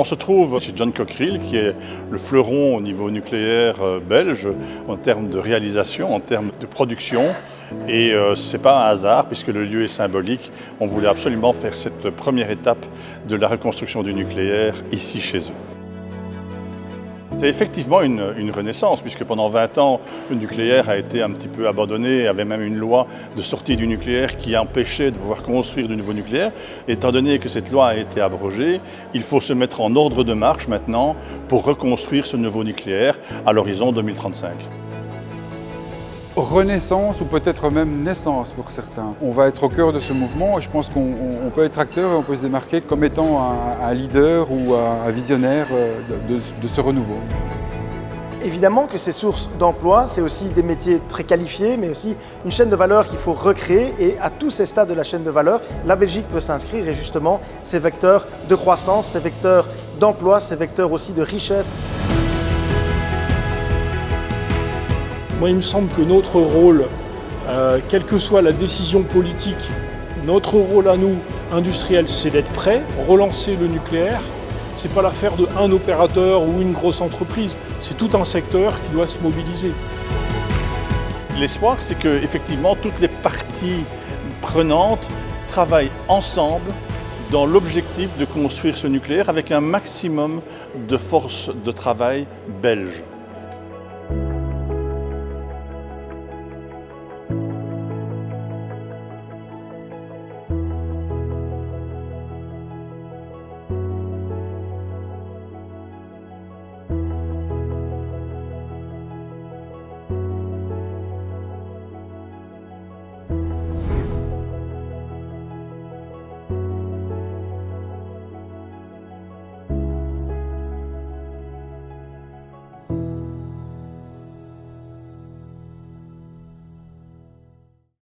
On se trouve chez John Cockerill, qui est le fleuron au niveau nucléaire belge en termes de réalisation, en termes de production. Et ce n'est pas un hasard puisque le lieu est symbolique. On voulait absolument faire cette première étape de la reconstruction du nucléaire ici chez eux. C'est effectivement une renaissance, puisque pendant 20 ans, le nucléaire a été un petit peu abandonné. Il y avait même une loi de sortie du nucléaire qui empêchait de pouvoir construire du nouveau nucléaire. Étant donné que cette loi a été abrogée, il faut se mettre en ordre de marche maintenant pour reconstruire ce nouveau nucléaire à l'horizon 2035. Renaissance ou peut-être même naissance pour certains. On va être au cœur de ce mouvement et je pense qu'on peut être acteur et on peut se démarquer comme étant un leader ou un visionnaire de ce renouveau. Évidemment que c'est source d'emploi, c'est aussi des métiers très qualifiés, mais aussi une chaîne de valeur qu'il faut recréer. Et à tous ces stades de la chaîne de valeur, la Belgique peut s'inscrire et justement ces vecteurs de croissance, ces vecteurs d'emploi, ces vecteurs aussi de richesse. Moi, il me semble que notre rôle, quelle que soit la décision politique, notre rôle à nous, industriels, c'est d'être prêts, relancer le nucléaire. Ce n'est pas l'affaire d'un opérateur ou une grosse entreprise, c'est tout un secteur qui doit se mobiliser. L'espoir, c'est que effectivement toutes les parties prenantes travaillent ensemble dans l'objectif de construire ce nucléaire avec un maximum de force de travail belge.